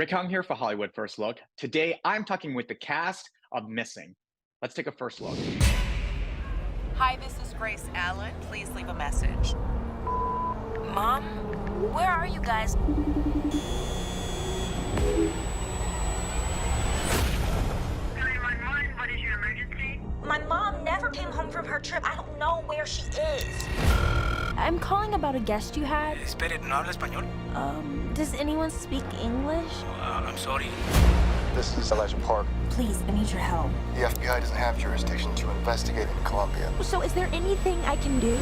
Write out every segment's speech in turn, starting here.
Leung here for Hollywood First Look. Today, I'm talking with the cast of Missing. Let's take a first look. Hi, this is Grace Allen. Please leave a message. Mom, where are you guys? 911, what is your emergency? My mom never came home from her trip. I don't know where she is. I'm calling about a guest you had. Espere, ¿no habla español? Does anyone speak English? I'm sorry. This is Elijah Park. Please, I need your help. The FBI doesn't have jurisdiction to investigate in Colombia. So is there anything I can do?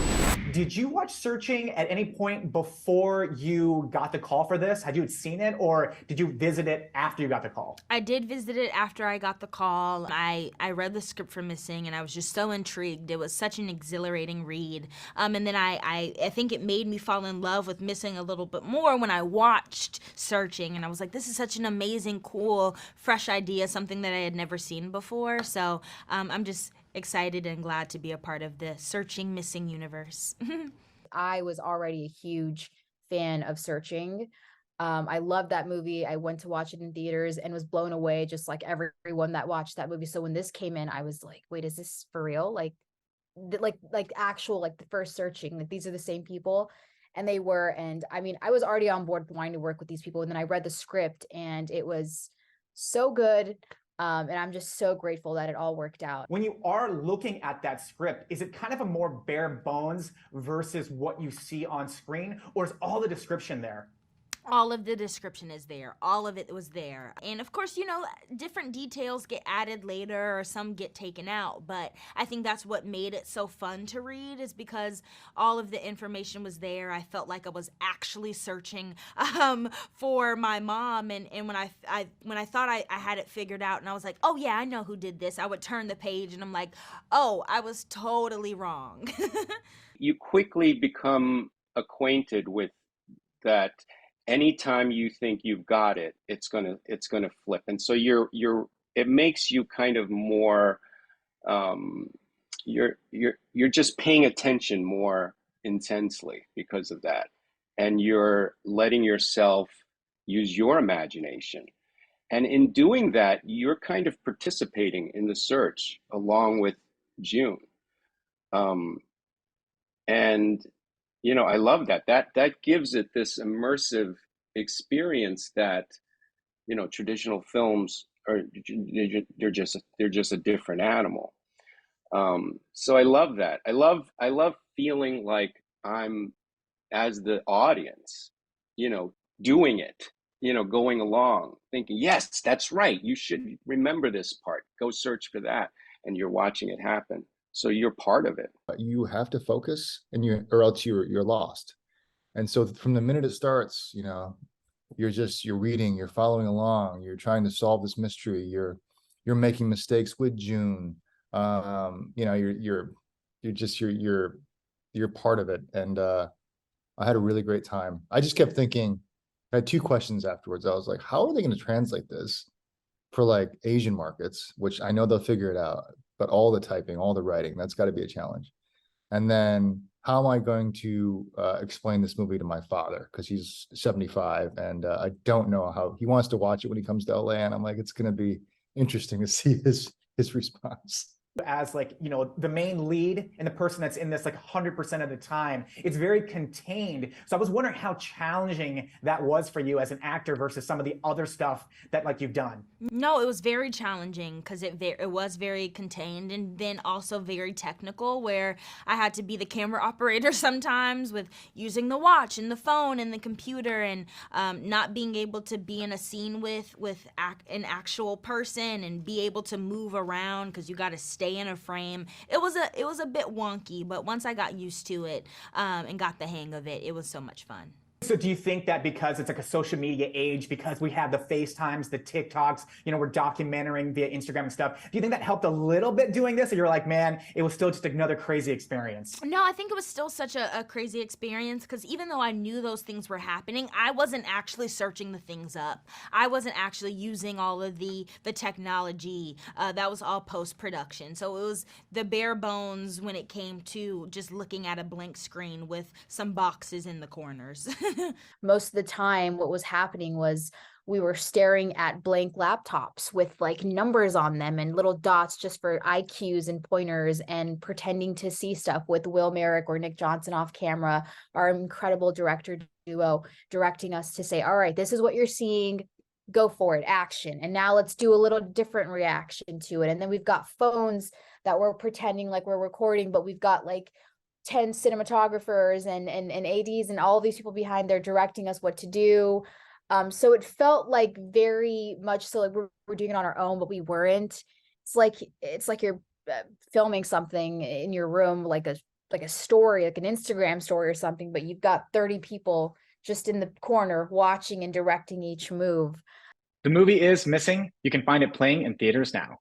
Did you watch Searching at any point before you got the call for this? Had you seen it, or did you visit it after you got the call? I did visit it after I got the call. I read the script for Missing, and I was just so intrigued. It was such an exhilarating read. And then I think it made me fall in love with Missing a little bit more when I watched Searching, and I was like, this is such an amazing, cool, fresh idea, something that I had never seen before. So I'm just excited and glad to be a part of the Searching Missing universe. I was already a huge fan of Searching. I loved that movie. I went to watch it in theaters and was blown away, just like everyone that watched that movie. So when this came in, I was like, wait, is this for real? Like actual, like the first Searching, like these are the same people. And they were, and I mean, I was already on board wanting to work with these people. And then I read the script and it was so good. And I'm just so grateful that it all worked out. When you are looking at that script, is it kind of a more bare bones versus what you see on screen, or is all the description there? All of the description is there. All of it was there. And of course, you know, different details get added later or some get taken out. But I think that's what made it so fun to read, is because all of the information was there. I felt like I was actually searching for my mom. And when I thought I had it figured out and I was like, oh yeah, I know who did this, I would turn the page and I'm like, oh, I was totally wrong. You quickly become acquainted with that. Anytime you think you've got it, it's gonna flip, and so it makes you kind of more, you're just paying attention more intensely because of that, and you're letting yourself use your imagination, and in doing that, you're kind of participating in the search along with June, and you know, I love that. That gives it this immersive experience that, you know, traditional films are, they're just a different animal. So I love that. I love feeling like I'm, as the audience, you know, doing it, you know, going along, thinking, yes, that's right. You should remember this part. Go search for that, and you're watching it happen. So you're part of it. You have to focus, or else you're lost. And so from the minute it starts, you know, you're reading, you're following along, you're trying to solve this mystery, you're making mistakes with June. You know, you're part of it. And I had a really great time. I just kept thinking, I had two questions afterwards. I was like, how are they going to translate this for like Asian markets, which I know they'll figure it out, but all the typing, all the writing, that's got to be a challenge. And then how am I going to explain this movie to my father? Because he's 75 and I don't know how he wants to watch it when he comes to LA. And I'm like, it's going to be interesting to see his response. As like, you know, the main lead and the person that's in this like 100% of the time, it's very contained. So I was wondering how challenging that was for you as an actor versus some of the other stuff that like you've done. No, it was very challenging because it was very contained, and then also very technical, where I had to be the camera operator sometimes with using the watch and the phone and the computer, and not being able to be in a scene with an actual person and be able to move around because you got to stay in a frame. It was a bit wonky, but once I got used to it and got the hang of it, it was so much fun. So do you think that because it's like a social media age, because we have the FaceTimes, the TikToks, you know, we're documenting via Instagram and stuff, do you think that helped a little bit doing this? Or you're like, man, it was still just another crazy experience? No, I think it was still such a crazy experience, because even though I knew those things were happening, I wasn't actually searching the things up. I wasn't actually using all of the technology. That was all post-production. So it was the bare bones when it came to just looking at a blank screen with some boxes in the corners. Most of the time what was happening was we were staring at blank laptops with like numbers on them and little dots just for IQs and pointers, and pretending to see stuff with Will Merrick or Nick Johnson off camera, our incredible director duo, directing us to say, all right, this is what you're seeing, go for it, action. And now let's do a little different reaction to it. And then we've got phones that we're pretending like we're recording, but we've got like 10 cinematographers and ADs and all these people behind there directing us what to do. So it felt like very much so like we're doing it on our own, but we weren't. It's like you're filming something in your room, like a story, like an Instagram story or something, but you've got 30 people just in the corner watching and directing each move. The movie is Missing. You can find it playing in theaters now.